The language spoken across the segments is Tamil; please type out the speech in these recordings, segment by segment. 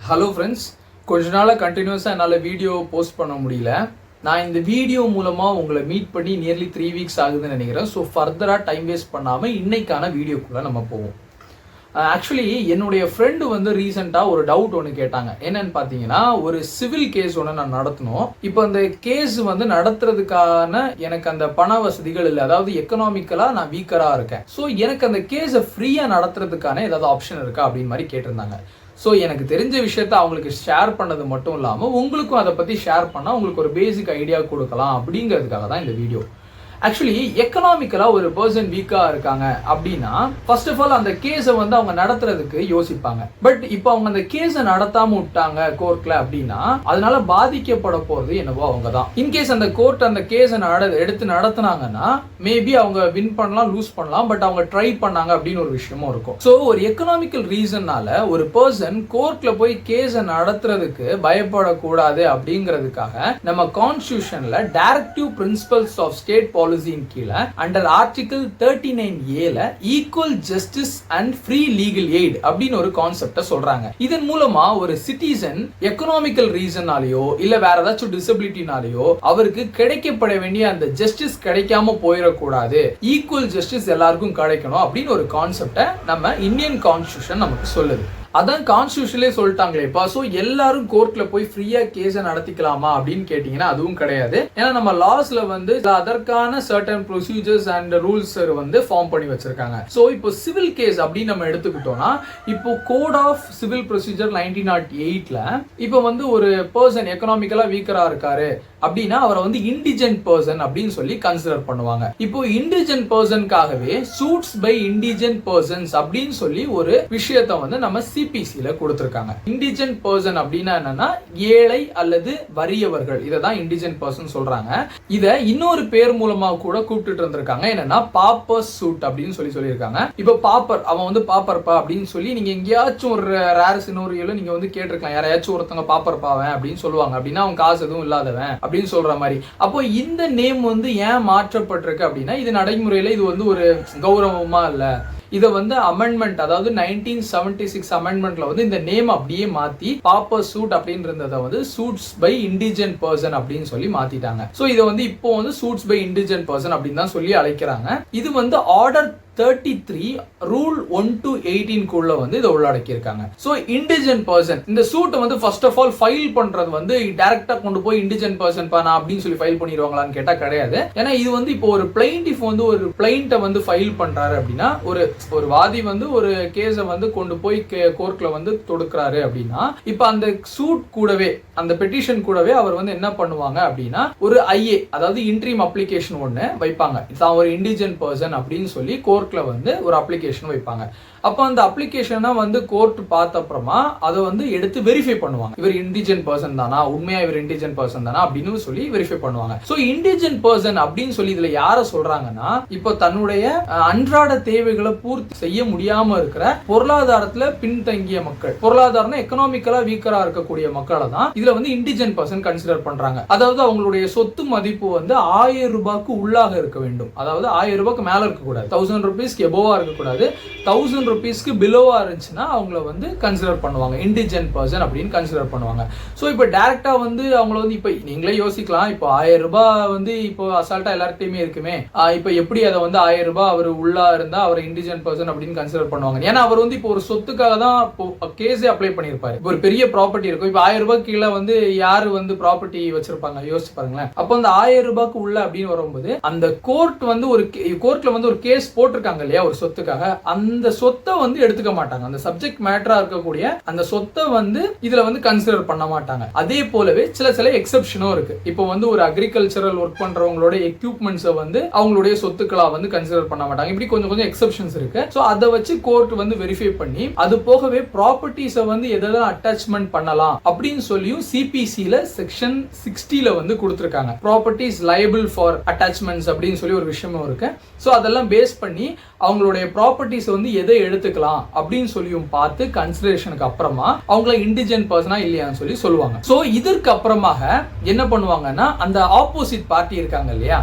ஹலோ ஃப்ரெண்ட்ஸ், கொஞ்ச நாளாக கண்டினியூஸாக என்னால் வீடியோ போஸ்ட் பண்ண முடியல. நான் இந்த வீடியோ மூலமாக உங்களை மீட் பண்ணி நியர்லி 3 வீக்ஸ் ஆகுதுன்னு நினைக்கிறேன். ஸோ ஃபர்தராக டைம் வேஸ்ட் பண்ணாமல் இன்னைக்கான வீடியோக்குள்ளே நம்ம போவோம். ஆக்சுவலி என்னுடைய ஃப்ரெண்டு வந்து ரீசெண்டாக ஒரு டவுட் ஒன்று கேட்டாங்க. என்னன்னு பார்த்தீங்கன்னா, ஒரு சிவில் கேஸ் ஒன்று நான் நடத்தணும். இப்போ அந்த கேஸ் வந்து நடத்துறதுக்கான எனக்கு அந்த பண வசதிகள் இல்லை, அதாவது எக்கனாமிக்கலாக நான் வீக்கராக இருக்கேன். ஸோ எனக்கு அந்த கேஸை ஃப்ரீயாக நடத்துறதுக்கான ஏதாவது ஆப்ஷன் இருக்கா அப்படின்னு மாதிரி கேட்டிருந்தாங்க. ஸோ எனக்கு தெரிஞ்ச விஷயத்த அவங்களுக்கு ஷேர் பண்ணது மட்டும் இல்லாமல் உங்களுக்கும் அதை பற்றி ஷேர் பண்ணால் உங்களுக்கு ஒரு பேசிக் ஐடியா கொடுக்கலாம் அப்படிங்கிறதுக்காக தான் இந்த வீடியோ. ஆக்சுவலி எக்கனாமிக்கலாக ஒரு பர்சன் வீக்காக இருக்காங்க அப்படின்னா ஃபர்ஸ்ட் ஆஃப் ஆல் அந்த கேஸை வந்து அவங்க நடத்துறதுக்கு யோசிப்பாங்க. பட் இப்போ அவங்க அந்த கேஸை நடத்தாம விட்டாங்க கோர்ட்ல அப்படின்னா அதனால பாதிக்கப்பட போறது என்னவோ அவங்க தான். இன்கேஸ் அந்த கோர்ட் அந்த கேஸை எடுத்து நடத்தினாங்கன்னா மேபி அவங்க வின் பண்ணலாம், லூஸ் பண்ணலாம், பட் அவங்க ட்ரை பண்ணாங்க அப்படின்னு ஒரு விஷயமும் இருக்கும். ஸோ ஒரு எக்கனாமிக்கல் ரீசன்னால ஒரு பர்சன் கோர்ட்ல போய் கேஸை நடத்துறதுக்கு பயப்படக்கூடாது அப்படிங்கிறதுக்காக நம்ம கான்ஸ்டிடியூஷன்ல டைரக்டிவ் பிரின்சிபல்ஸ் ஆஃப் ஸ்டேட் பாலிசியின் கீழே under article 39A equal justice and free legal eight அப்படின்னு ஒரு கான்செப்ட சொல்றாங்க. இதன் மூலமா ஒரு சிட்டிசன் எக்கனாமிக்கல் ரீசனாலேயோ இல்ல வேற ஏதாச்சும் டிசபிலிட்டினாலேயோ அவருக்கு கிடைக்கப்பட வேண்டிய அந்த ஜஸ்டிஸ் கிடைக்காம போயிடக்கூடாது, ஈக்குவல் ஜஸ்டிஸ் எல்லாருக்கும் கிடைக்கணும் அப்படின்னு ஒரு கான்செப்ட நம்ம இந்தியன் கான்ஸ்டிடியூஷன் நமக்கு சொல்லுது. அதான் கான்ஸ்டிடியூஷன்லேயே சொல்லிட்டாங்களேப்பா. ஸோ எல்லாரும் கோர்ட்ல போய் ஃப்ரீயா கேஸை நடத்திக்கலாமா அப்படின்னு கேட்டீங்கன்னா அதுவும் கிடையாது. ஏன்னா நம்ம லாஸ்ல வந்து அதற்கான சர்டன் ப்ரொசீஜர்ஸ் அண்ட் ரூல்ஸ் வந்து ஃபார்ம் பண்ணி வச்சிருக்காங்க. ஸோ இப்போ சிவில் கேஸ் அப்படின்னு நம்ம எடுத்துக்கிட்டோம்னா இப்போ கோட் ஆஃப் சிவில் ப்ரொசீஜர் 1908ல இப்போ வந்து ஒரு பர்சன் எக்கனாமிக்கலா வீக்கரா இருக்காரு அப்படின்னா அவரை வந்து இண்டிஜென்ட் பர்சன் அப்படின்னு சொல்லி கன்சிடர் பண்ணுவாங்க. இப்போ இண்டிஜென்ட் பர்சனுக்காகவே சூட்ஸ் பை இண்டிஜென்ட் பர்சன்ஸ் அப்படின்னு சொல்லி ஒரு விஷயத்தை வந்து நம்ம சிபிசில கொடுத்திருக்காங்க. இண்டிஜென்ட் பர்சன் அப்படின்னா என்னன்னா ஏழை அல்லது வறியவர்கள், இதை தான் இண்டிஜென்ட் பர்சன் சொல்றாங்க. இதை இன்னொரு பேர் மூலமா கூட கூப்பிட்டு இருந்திருக்காங்க. என்னன்னா பாப்பர் சூட் அப்படின்னு சொல்லியிருக்காங்க. இப்போ பாப்பர் அவன் வந்து பாப்பர்ப்பா அப்படின்னு சொல்லி நீங்க எங்கேயாச்சும் ஒரு ரேர் சினோரியோல நீங்க வந்து கேட்டிருக்கலாம், யாரையாச்சும் ஒருத்தவங்க பாப்பர் பாவன் அப்படின்னு சொல்லுவாங்க. அப்படின்னா அவன் காசு எதுவும் இல்லாதவன் அப்படின்னு சொல்ற மாதிரி. அப்போ இந்த நேம் வந்து ஏன் மாற்றப்பட்டிருக்கு அப்படின்னா இது நடைமுறையில இது வந்து ஒரு கௌரவமா இல்ல, இதை வந்து அமெண்ட்மெண்ட், அதாவது 1976 அமெண்ட்மெண்ட்ல வந்து இந்த நேம் அப்படியே மாத்தி பாப்பர் சூட் அப்படின்னு இருந்ததை வந்து சூட்ஸ் பை இண்டிஜென்ட் பர்சன் அப்படின்னு சொல்லி மாத்திட்டாங்க. சோ இதை வந்து இப்போ வந்து சூட்ஸ் பை இண்டிஜென்ட் பர்சன் அப்படின்னு தான் சொல்லி அழைக்கிறாங்க. இது வந்து ஆர்டர் 33 ரூல் 1 to 18 குள்ள வந்து இதை உள்ளடக்கி இருக்காங்க. சோ இண்டிஜென்ட் பர்சன் இந்த சூட்டை வந்து ஃபர்ஸ்ட் ஆஃப் ஆல் ஃபைல் பண்றது வந்து டைரக்டா கொண்டு போய் இண்டிஜென்ட் பர்சன் பானா அப்படின்னு சொல்லி ஃபைல் பண்ணிடுவாங்களான்னு கேட்டா கிடையாது. ஏன்னா இது வந்து இப்போ ஒரு பிளைண்டிஃப் வந்து ஒரு பிளைண்ட்டை வந்து ஃபைல் பண்றாரு அப்படின்னா ஒரு வாதி வந்து ஒரு கேஸை வந்து கொண்டு போய் கோர்ட்ல வந்து தொடுக்கிறாரு அப்படின்னா இப்ப அந்த சூட் கூடவே அந்த பெட்டிஷன் கூடவே அவர் வந்து என்ன பண்ணுவாங்க அப்படின்னா ஒரு ஐஏ, அதாவது இன்ட்ரீம் அப்ளிகேஷன் ஒன்னு வைப்பாங்க. இதான் ஒரு இண்டிஜென்ட் பர்சன் அப்படின்னு சொல்லி கோர்ட்ல வந்து ஒரு அப்ளிகேஷன் வைப்பாங்க. அப்ப அந்த அப்ளிகேஷனை வந்து கோர்ட் பார்த்த அப்புறமா அதை வந்து எடுத்து வெரிஃபை பண்ணுவாங்க. இவர் இண்டிஜென்ட் பர்சன் தானா, உண்மையா இவர் இண்டிஜென்ட் பர்சன் தானா அப்படின்னு சொல்லி வெரிஃபை பண்ணுவாங்க. சோ இண்டிஜென்ட் பர்சன் அப்படின்னு சொல்லி இதுல யார சொல்றாங்கன்னா இப்போ தன்னுடைய அன்றாட தேவைகளை பூர்த்தி செய்ய முடியாம இருக்கிற பொருளாதாரத்துல பின்தங்கிய மக்கள், பொருளாதாரம் எக்கனாமிக்கலா வீக்கரா இருக்கக்கூடிய மக்களை தான் இதுல வந்து இண்டிஜென்ட் பர்சன் கன்சிடர் பண்றாங்க. அதாவது அவங்களுடைய சொத்து மதிப்பு வந்து 1000 ரூபாய்க்கு உள்ளாக இருக்க வேண்டும். அதாவது 1000 ரூபாய்க்கு மேல இருக்கக்கூடாது, 1000 ரூபீஸ்க்கு எபோவா இருக்கக்கூடாது. 1000 ரூபீஸ்க்கு பிலோவா இருந்துச்சுன்னா அவங்கள வந்து கன்சிடர் பண்ணுவாங்க, இண்டிஜென்ட் பர்சன் அப்படின்னு கன்சிடர் பண்ணுவாங்க. ஸோ இப்போ டைரக்டா வந்து அவங்கள வந்து இப்போ நீங்களே யோசிக்கலாம், இப்போ 1000 ரூபாய் வந்து இப்போ அசால்ட்டா எல்லார்ட்டையுமே இருக்குமே, இப்போ எப்படி அதை வந்து 1000 ரூபாய் அவர் உள்ளா இருந்தா அவர் இண்டிஜென்ட் பர்சன் அப்படின்னு கன்சிடர் பண்ணுவாங்க. ஏன்னா அவர் வந்து இப்போ ஒரு சொத்துக்காக தான் கேஸே அப்ளை பண்ணியிருப்பாரு. ஒரு பெரிய ப்ராப்பர்ட்டி இருக்கும், இப்போ 1000 ரூபாய் கீழே வந்து யாரு வந்து ப்ராப்பர்ட்டி வச்சிருப்பாங்க யோசிச்சு பாருங்களேன். அப்போ அந்த 1000 ரூபாய்க்கு உள்ள அப்படின்னு வரும்போது அந்த கோர்ட் வந்து ஒரு கோர்ட்ல வந்து ஒரு கேஸ் போட்டிருக்காங்க இல்லையா ஒரு சொத்துக்காக, அந்த சொத்தை வந்து எடுத்துக்க மாட்டாங்க. அந்த சப்ஜெக்ட் மேட்டரா இருக்கக்கூடிய அந்த சொத்தை வந்து இதுல வந்து கன்சிடர் பண்ண மாட்டாங்க. அதே போலவே சில எக்ஸெப்ஷனும் இருக்கு. இப்போ வந்து ஒரு அக்ரிகல்ச்சரல் ஒர்க் பண்றவங்களோட எக்யூப்மெண்ட்ஸை வந்து அவங்களுடைய சொத்துக்களா வந்து கன்சிடர் பண்ண மாட்டாங்க. இப்படி கொஞ்சம் எக்ஸெப்ஷன்ஸ் இருக்கு. சோ அதை வச்சு கோர்ட் வந்து வெரிஃபை பண்ணி அது போகவே ப்ராப்பர்ட்டிஸை வந்து எதெல்லாம் அட்டாச்மெண்ட் பண்ணலாம் அப்படின்னு சொல்லியும் சிபிசில செக்ஷன் 60ல வந்து கொடுத்திருக்காங்க. ப்ராப்பர்ட்டிஸ் லைபிள் ஃபார் அட்டாச்மெண்ட்ஸ் அப்படின்னு சொல்லி ஒரு விஷயமும் இருக்கு. சோ அதெல்லாம் பேஸ் பண்ணி அவங்களுடைய ப்ராப்பர்ட்டிஸ் வந்து எதை எடுத்துக்கலாம் அப்படின்னு சொல்லியும் பார்த்து கன்சிடரேஷனுக்கு அப்புறமா அவங்கள இண்டிஜென்ட் பர்சனா இல்லையான்னு சொல்லி சொல்லுவாங்க. சோ இதற்கு அப்புறமாக என்ன பண்ணுவாங்கன்னா அந்த ஆப்போசிட் பார்ட்டி இருக்காங்க இல்லையா,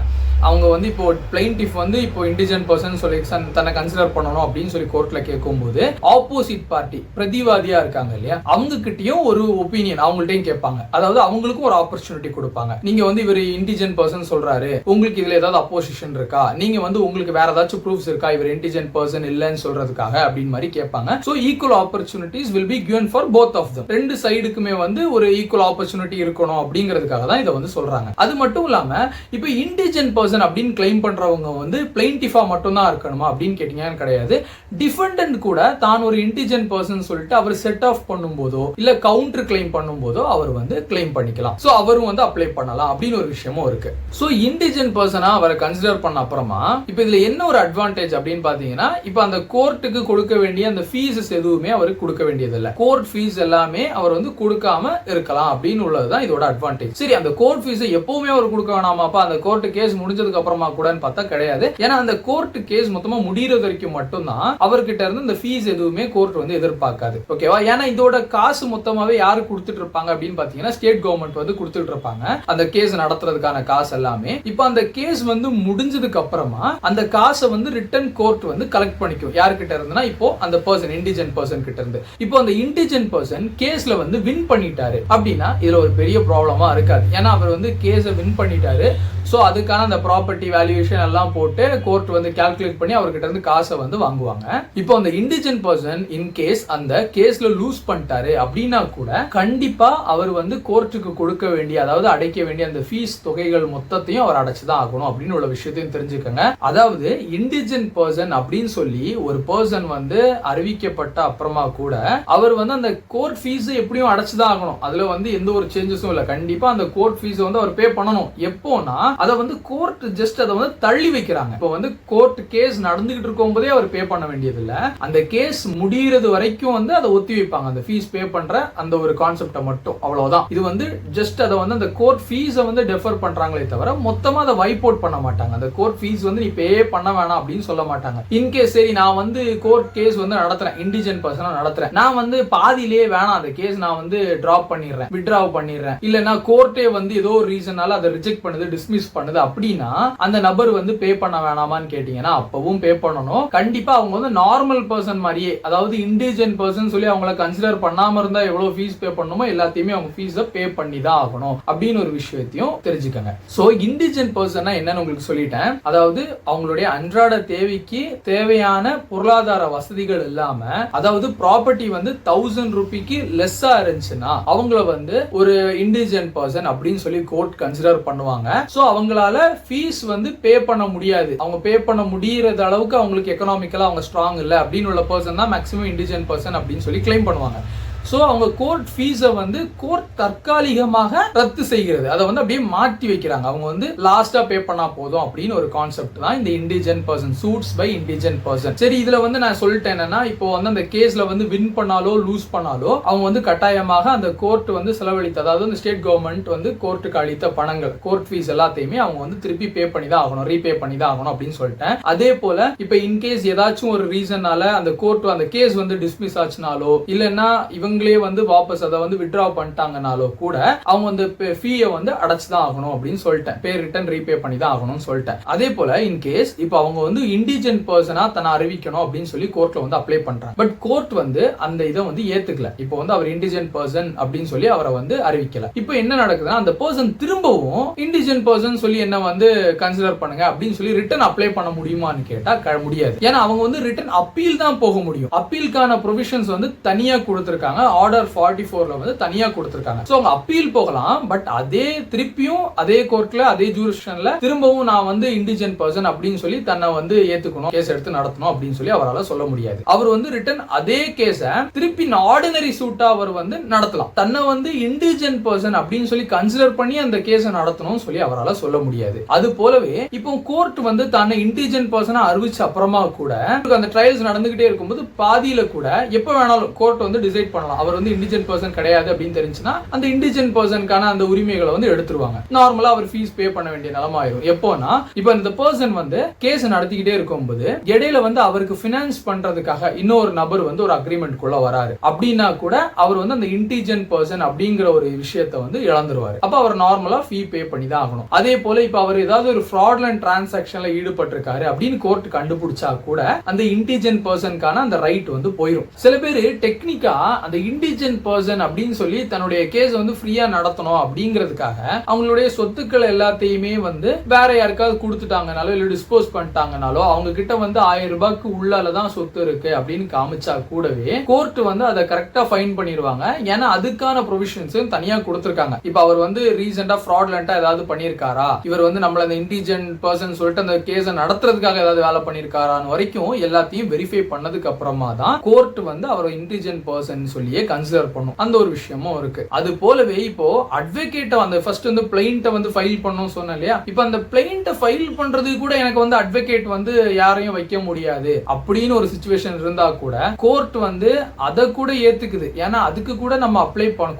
அவங்க வந்து இப்போ பிளைன்டிஃப் வந்து இப்போ இண்டிஜென்ட் பர்சன் சொல்லி தன்னை கன்சிடர் பண்ணணும் அப்படின்னு சொல்லி கோர்ட்ல கேட்கும்போது ஆப்போசிட் பார்ட்டி பிரதிவாதியா இருக்காங்க இல்லையா, அவங்க கிட்டயும் ஒரு ஒப்பீனியன் அவங்கள்ட்டையும் கேட்பாங்க. அதாவது அவங்களுக்கும் ஒரு ஆப்பர்ச்சுனிட்டி கொடுப்பாங்க. நீங்க வந்து இவர் இண்டிஜென்ட் பர்சன் சொல்றாரு, உங்களுக்கு இதுல ஏதாவது அப்போசிஷன் இருக்கா, நீங்க வந்து உங்களுக்கு வேற ஏதாச்சும் ப்ரூஃப்ஸ் இருக்கா இவர் இண்டிஜென்ட் பர்சன் இல்லன்னு சொல்றதுக்காக அப்படின்னு மாதிரி கேட்பாங்க. So equal opportunities will be given for both of them. ரெண்டு சைடுக்குமே வந்து ஒரு ஈக்குவல் ஆப்பர்ச்சுனிட்டி இருக்கணும் அப்படிங்கிறதுக்காக தான் இதை வந்து சொல்றாங்க. அது மட்டும் இல்லாம இப்போ இண்டிஜென்ட் பர்சன் அப்படின்னு கிளைம் பண்றவங்க வந்து பிளைன்டிஃபா மட்டும் தான் இருக்கணுமா அப்படின்னு கேட்டீங்கன்னா கிடையாது. டிஃபெண்டன்ட் கூட தான் ஒரு இண்டிஜென்ட் பர்சன் சொல்லிட்டு அவர் செட் ஆஃப் பண்ணும்போதோ இல்ல கவுண்டர் கிளைம் பண்ணும்போதோ அவர் வந்து கிளைம் பண்ணிக்கலாம். சோ அவரும் வந்து அப்ளை பண்ணலாம் அப்படின்னு ஒரு விஷயமும் இருக்கு. சோ இண்டிஜென்ட் பர்சனா அவரை கன்சிடர் பண்ண அப்புறமா இப்போ இதுல என்ன ஒரு அட்வான்டேஜ் அப்படின்னு பாத்தீங்கன்னா, இப்போ அந்த கோர்ட்டுக்கு கொடுக்க வேண்டிய அந்த ஃபீஸஸ் எதுவுமே அவருக்கு கொடுக்க வேண்டியது இல்ல. கோர்ட் ஃபீஸ் எல்லாமே அவர் வந்து கொடுக்காம இருக்கலாம் அப்படின்னு உள்ளதுதான் இதோட அட்வான்டேஜ். சரி, அந்த கோர்ட் ஃபீஸ் எப்பவுமே அவர் கொடுக்க வேணாமாப்பா, அந்த கோர்ட் கேஸ் முடிஞ்சதுக்கு அப்புறமா கூடன்னு பார்த்தா கிடையாது. ஏன்னா அந்த கோர்ட் கேஸ் மொத்தமா முடியறது வரைக்கும் மட்டும்தான் அவர்கிட்ட இருந்து இந்த ஃபீஸ் எதுவுமே கோர்ட் வந்து எதிர்பார்க்காது. ஓகேவா? ஏன்னா இதோட காசு மொத்தமாவே யாரு கொடுத்துட்டு இருப்பாங்க அப்படின்னு பாத்தீங்கன்னா ஸ்டேட் கவர்மெண்ட் வந்து கொடுத்துட்டு இருப்பாங்க அந்த கேஸ் நடத்துறதுக்கான காசு எல்லாமே. இப்போ அந்த கேஸ் வந்து முடிஞ்சதுக்கு அப்புறமா அந்த காசை வந்து ரிட்டன் கோர்ட் வந்து கலெக்ட் பண்ணிக்கும். யார்கிட்ட இருந்துன்னா இப்போ அந்த பர்சன் இண்டிஜென்ட் பர்சன் கிட்ட இருந்து. இப்போ அந்த இண்டிஜென்ட் பர்சன் கேஸ்ல வந்து வின் பண்ணிட்டாரு அப்படின்னா இதுல ஒரு பெரிய ப்ராப்ளமா இருக்காது. ஏன்னா அவர் வந்து கேஸை வின் பண்ணிட்டாரு. சோ அதுக்கான அந்த ப்ராப்பர்ட்டி வேல்யூவேஷன் எல்லாம் போட்டு கோர்ட் வந்து கால்குலேட் பண்ணி அவர்கிட்ட இருந்து காசை வந்து வாங்குவாங்க. இப்போ அந்த இண்டிஜென்ட் பர்சன் இன் கேஸ் அந்த கேஸ்ல லூஸ் பண்ணிட்டாரு அப்படின்னா கூட கண்டிப்பா அவர் வந்து கோர்ட்டுக்கு கொடுக்க வேண்டிய, அதாவது அடைக்க வேண்டிய அந்த ஃபீஸ் தொகைகள் மொத்தத்தையும் அவர் அடைச்சுதான் ஆகணும் அப்படின்னு உள்ள விஷயத்தையும் தெரிஞ்சுக்கங்க. அதாவது இண்டிஜென்ட் பர்சன் அப்படின்னு சொல்லி ஒரு பர்சன் வந்து அறிவிக்கப்பட்ட அப்புறமா கூட அவர் வந்து அந்த கோர்ட் ஃபீஸ் எப்படியும் அடைச்சுதான் ஆகணும். அதுல வந்து எந்த ஒரு சேஞ்சஸும் இல்ல. கண்டிப்பா அந்த கோர்ட் ஃபீஸ் வந்து அவர் பே பண்ணணும். எப்போனா அதை வந்து கோர்ட் ஜஸ்ட் அதை வந்து தள்ளி வைக்கிறாங்க. இப்போ வந்து கோர்ட் கேஸ் நடந்துகிட்டு இருக்கும் போதே அவர் பே பண்ண வேண்டியது இல்ல. அந்த கேஸ் முடியறது வரைக்கும் வந்து அதை ஒத்தி வைப்பாங்க. அந்த ஃபீஸ் பே பண்ற அந்த ஒரு கான்செப்டை மட்டும், அவ்வளவுதான். இது வந்து ஜஸ்ட் அதை வந்து அந்த கோர்ட் ஃபீஸை வந்து டெஃபர் பண்றாங்களே தவிர மொத்தமா அதை வைப் அவுட் பண்ண மாட்டாங்க. அந்த கோர்ட் ஃபீஸ் வந்து நீ பே பண்ண வேணாம் அப்படின்னு சொல்ல மாட்டாங்க. இன்கேஸ் சரி நான் வந்து கோர்ட் கேஸ் வந்து நடத்துறேன், இண்டிஜென்ட் பர்சனா நடத்துறேன், நான் வந்து பாதியிலேயே வேணாம் அந்த கேஸ் நான் வந்து டிராப் பண்ணிடுறேன், வித்ட்ராவ் பண்ணிடுறேன், இல்லனா கோர்ட்டே வந்து ஏதோ ஒரு ரீசனால அதை ரிஜெக்ட் பண்ணுது, டிஸ்மிஸ் பண்ணுது அப்படின்னா அந்த நபர் வந்து பே பண்ண வேணாமான்னு கேட்டீங்கன்னா அப்பவும் பே பண்ணணும். கண்டிப்பா அவங்க வந்து நார்மல் பர்சன் மாதிரியே, அதாவது இண்டிஜென்ட் பர்சன் சொல்லி அவங்கள கன்சிடர் பண்ணாம இருந்தா எவ்வளவு ஃபீஸ் பே பண்ணணுமோ எல்லாத்தையுமே அவங்க ஃபீஸை பே பண்ணி தான் ஆகணும் அப்படின்னு ஒரு விஷயத்தையும் தெரிஞ்சுக்கங்க. சோ இண்டிஜென்ட் பர்சன்னா என்னன்னு உங்களுக்கு சொல்லிட்டேன். அதாவது அவங்களுடைய அன்றாட தேவைக்கு தேவையான பொருளாதார வசதிகள் இல்லாம, அதாவது ப்ராப்பர்ட்டி வந்து 1000 ரூபாய்க்கு லெஸ்ஸா இருந்துச்சுன்னா அவங்கள வந்து ஒரு இண்டிஜென்ட் பர்சன் அப்படின்னு சொல்லி கோர்ட் கன்சிடர் பண்ணுவாங்க. சோ அவங்களால ஃபீஸ் வந்து பே பண்ண முடியாது. அவங்க பே பண்ண முடியறது அளவுக்கு அவங்களுக்கு எக்கனாமிக்கலா அவங்க ஸ்ட்ராங் இல்ல அப்படின்னு உள்ள பர்சன் தான் மேக்ஸிமம் இண்டிஜென்ட் பர்சன் அப்படின்னு சொல்லி கிளைம் பண்ணுவாங்க. சோ அவங்க கோர்ட் ஃபீஸை வந்து கோர்ட் தற்காலிகமாக ரத்து செய்கிறது, அதை வந்து அப்படியே மாற்றி வைக்கிறாங்க. அவங்க வந்து லாஸ்டா பே பண்ணா போதும் அப்படின்னு ஒரு கான்செப்ட் தான் இந்த இண்டிஜென்ட் பர்சன், சூட்ஸ் பை இண்டிஜென்ட் பர்சன். சரி, இதுல வந்து நான் சொல்லிட்டேன் என்னன்னா, இப்போ வந்து அந்த கேஸ்ல வந்து வின் பண்ணாலோ லூஸ் பண்ணாலோ அவங்க வந்து கட்டாயமாக அந்த கோர்ட் வந்து செலவழித்த, அதாவது இந்த ஸ்டேட் கவர்மெண்ட் வந்து கோர்ட்டுக்கு அளித்த பணங்கள், கோர்ட் ஃபீஸ் எல்லாத்தையுமே அவங்க வந்து திருப்பி பே பண்ணி தான் ஆகணும், ரீபே பண்ணி தான் ஆகணும் அப்படின்னு சொல்லிட்டேன். அதே போல இப்போ இன்கேஸ் ஏதாச்சும் ஒரு ரீசனால அந்த கோர்ட் அந்த கேஸ் வந்து டிஸ்மிஸ் ஆச்சுனாலோ இல்லைன்னா இவங்களே வந்து வாபஸ் அதை வந்து வித்ட்ரா பண்ணிட்டாங்கனாலோ கூட அவங்க அந்த ஃபீயை வந்து அடைச்சுதான் ஆகணும் அப்படின்னு சொல்லிட்டேன். பே ரிட்டர்ன் ரீபே பண்ணி தான் ஆகணும்னு சொல்லிட்டேன். அதே போல இன்கேஸ் இப்போ அவங்க வந்து இண்டிஜென்ட் பர்சனா தன்னை அறிவிக்கணும் அப்படின்னு சொல்லி கோர்ட்ல வந்து அப்ளை பண்றாங்க. பட் கோர்ட் வந்து அந்த இதை வந்து ஏத்துக்கல. இப்போ வந்து அவர் இண்டிஜென்ட் பர்சன் அப்படின்னு சொல்லி அவரை வந்து அறிவிக்கல. இப்போ என்ன நடக்குதுன்னா, அந்த பர்சன் திரும்பவும் இண்டிஜென்ட் பர்சன் சொல்லி என்ன வந்து கன்சிடர் பண்ணுங்க அப்படின்னு சொல்லி ரிட்டர்ன் அப்ளை பண்ண முடியுமான்னு கேட்டா முடியாது. ஏன்னா அவங்க வந்து ரிட்டர்ன் அப்பீல் தான் போக முடியும். அப்பீலுக்கான ப்ரொவிஷன்ஸ் வந்து தனியா கொடுத்திருக்காங்க. ஆர்டர் 44ல வந்து தனியா கொடுத்திருக்காங்க. சோ அவங்க அப்பீல் போகலாம். பட் அதே திருப்பியும் அதே கோர்ட்ல அதே ஜூரிஸ்டிக்ஷன்ல திரும்பவும் நான் வந்து இண்டிஜென்ட் பர்சன் அப்படின்னு சொல்லி தன்னை வந்து ஏத்துக்கணும், கேஸ் எடுத்து நடத்தணும் அப்படின்னு சொல்லி அவரால் சொல்ல முடியாது. அவர் வந்து ரிட்டர்ன் அதே கேஸ திருப்பி ஆர்டினரி சூட்டா அவர் வந்து நடத்தலாம். தன்னை வந்து இண்டிஜென்ட் பர்சன் அப்படின்னு சொல்லி கன்சிடர் பண்ணி அந்த கேஸை நடத்தணும் சொல்லி அவரால் சொல்ல முடியாது. அது போலவே இப்போ கோர்ட் வந்து தன்னை இண்டிஜென்ட் பர்சனா அறிவிச்ச அப்புறமா கூட அந்த ட்ரையல்ஸ் நடந்துகிட்டே இருக்கும்போது பாதியில கூட எப்ப வேணாலும் கோர்ட் வந்து டிசைட் பண்ணலாம் அவர் வந்து இண்டிஜென்ட் பர்சன் கிடையாது அப்படின்னு தெரிஞ்சுன்னா அந்த இண்டிஜென்ட் பர்சனுக்கான அந்த உரிமைகளை வந்து எடுத்துருவாங்க. நார்மலா அவர் ஃபீஸ் பே பண்ண வேண்டிய நிலைமை ஆயிரும். எப்போனா இப்ப இந்த பர்சன் வந்து கேஸ் நடத்திக்கிட்டே இருக்கும்போது இடையில வந்து அவருக்கு பினான்ஸ் பண்றதுக்காக இன்னொரு நபர் வந்து ஒரு அக்ரிமெண்ட் குள்ள வராரு அப்படின்னா கூட அவர் வந்து அந்த இண்டிஜென்ட் பர்சன் அப்படிங்கிற ஒரு விஷயத்தை வந்து இழந்துருவாரு. அப்ப அவர் நார்மலா ஃபீ பே பண்ணி தான் ஆகணும். அதே போல இப்ப அவர் ஏதாவது ஒரு ஃப்ராட்லண்ட் டிரான்சாக்ஷன்ல ஈடுபட்டிருக்காரு அப்படின்னு கோர்ட் கண்டுபிடிச்சா கூட அந்த இண்டிஜென்ட் பர்சனுக்கான அந்த ரைட் வந்து போயிடும். சில பேர் டெக்னிக்கா அந்த இண்டிஜென்ட் பர்சன் அப்படின்னு சொல்லி தன்னுடைய கேஸ் வந்து ஃப்ரீயா நடத்தணும் அப்படிங்கிறதுக்காக அவங்களுடைய சொத்துக்கள் எல்லாத்தையுமே வந்து வேற யாருக்காவது கொடுத்துட்டாங்கனாலோ இல்ல டிஸ்போஸ் பண்ணிட்டாங்கனாலோ அவங்க கிட்ட வந்து 1000 ரூபாய்க்கு உள்ளாலதான் சொத்து இருக்கு அப்படின்னு காமிச்சா கூடவே கோர்ட் வந்து அதை கரெக்டா ஃபைன் பண்ணிடுவாங்க. ஏன்னா அதுக்கான ப்ரொவிஷன்ஸ் தனியா கொடுத்திருக்காங்க. இப்ப அவர் வந்து ரீசெண்டா ஃப்ராட்லண்டா ஏதாவது பண்ணிருக்காரா, இவர் வந்து நம்மள அந்த இண்டிஜென்ட் பர்சன் சொல்லிட்டு அந்த கேஸை நடத்துறதுக்காக ஏதாவது வேலை பண்ணிருக்காரான்னு வரைக்கும் எல்லாத்தையும் வெரிஃபை பண்ணதுக்கு அப்புறமா தான் கோர்ட் வந்து அவர் இண்டிஜென்ட் பர்சன் சொல்லியே கன்சிடர் பண்ணும். அந்த ஒரு விஷயமும் இருக்கு. அது போலவே இப்போ அட்வொகேட் அந்த ஃபர்ஸ்ட் வந்து பிளைண்ட்டை வந்து ஃபைல் பண்ணணும் சொன்னேன் இல்லையா, இப்போ அந்த பிளைண்ட்டை ஃபைல் பண்றது கூட எனக்கு வந்து அட்வொகேட் வந்து யாரையும் வைக்க முடியாது அப்படின்னு ஒரு சிச்சுவேஷன் இருந்தா கூட கோர்ட் வந்து அதை கூட ஏத்துக்குது. ஏன்னா அதுக்கு கூட நம்ம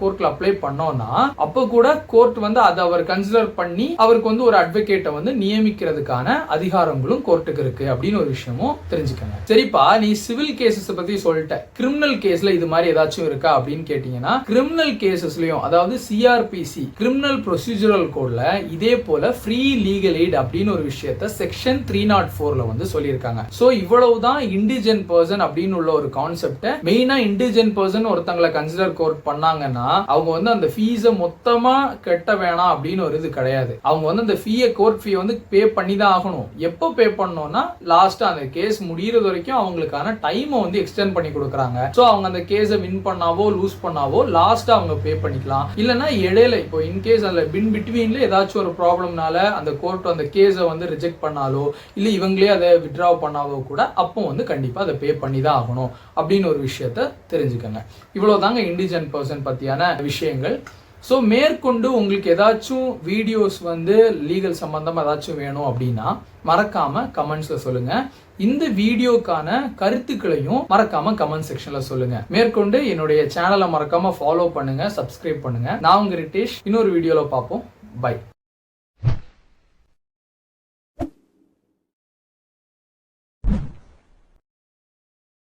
கோர்ட்ல அப்ளை பண்ணோம்னா அப்ப கூட கோர்ட் வந்து அதை அவர் கன்சிடர் பண்ணி அவருக்கு வந்து ஒரு அட்வொகேட்டை வந்து நியமிக்கிறதுக்கான அதிகாரங்களும் கோர்ட்டுக்கு இருக்கு அப்படின்னு ஒரு விஷயமும் தெரிஞ்சுக்கங்க. சரிப்பா, நீ சிவில் கேசஸ் பத்தி சொல்லிட்ட, கிரிமினல் கேஸ்ல இது மாதிரி ஏதாச்சும் இருக்கா அப்படின்னு கேட்டீங்கன்னா கிரிமினல் கேசஸ்லயும் அதாவது சிஆர்பிசி கிரிமினல் ப்ரொசீஜரல் கோட்ல இதே போல ஃப்ரீ லீகல் எய்ட் அப்படின்னு ஒரு விஷயத்தை செக்ஷன் 304ல வந்து சொல்லியிருக்காங்க. சோ இவ்வளவுதான் இண்டிஜென்ட் பர்சன் அப்படின்னு உள்ள ஒரு கான்செப்ட். மெயினா இண்டிஜென்ட் பர்சன் ஒருத்தங்களை கன்சிடர் கோர்ட் பண்ணாங்கன்னா அவங்க வந்து அந்த ஃபீஸை மொத்தமா கட்ட வேணாம் அப்படின்னு ஒரு இது கிடையாது. அவங்க வந்து அந்த கோர்ட் ஃபீ வந்து பே பண்ணி தான் ஆகணும். எப்போ பே பண்ணோம்னா லாஸ்டா அந்த கேஸ் முடியறது வரைக்கும் அவங்களுக்கான டைமை வந்து எக்ஸ்டெண்ட் பண்ணி கொடுக்குறாங்க. சோ அவங்க அந்த கேஸை வின் பண்ணாவோ லூஸ் பண்ணாவோ லாஸ்டா அவங்க பே பண்ணிக்கலாம். இல்லைன்னா இடையில இப்போ இன்கேஸ் அதுல பிட்வீன்ல ஏதாச்சும் ஒரு ப்ராப்ளம்னால அந்த கோர்ட் அந்த கேஸை வந்து ரிஜெக்ட் பண்ணாலோ இல்ல இவங்களே அதை வித்ட்ரா பண்ணாவோ கூட அப்போ வந்து கண்டிப்பா அதை பே பண்ணி தான் ஆகணும் அப்படின்னு ஒரு விஷயத்த தெரிஞ்சுக்கங்க. இவ்வளவுதாங்க இண்டிஜென்ட் பர்சன் பத்தியான விஷயங்கள். ஸோ மேற்கொண்டு உங்களுக்கு ஏதாச்சும் வீடியோஸ் வந்து லீகல் சம்பந்தமா ஏதாச்சும் வேணும் அப்படின்னா மறக்காம கமெண்ட்ஸ்ல சொல்லுங்க. இந்த வீடியோக்கான கருத்துக்களையும் மறக்காம கமெண்ட் செக்ஷன்ல சொல்லுங்க. மேற்கொண்டு என்னுடைய சேனலை மறக்காம ஃபாலோ பண்ணுங்க, சப்ஸ்கிரைப் பண்ணுங்க. நான் உங்க ரிட்டேஷ். இன்னொரு வீடியோல பார்ப்போம். பை.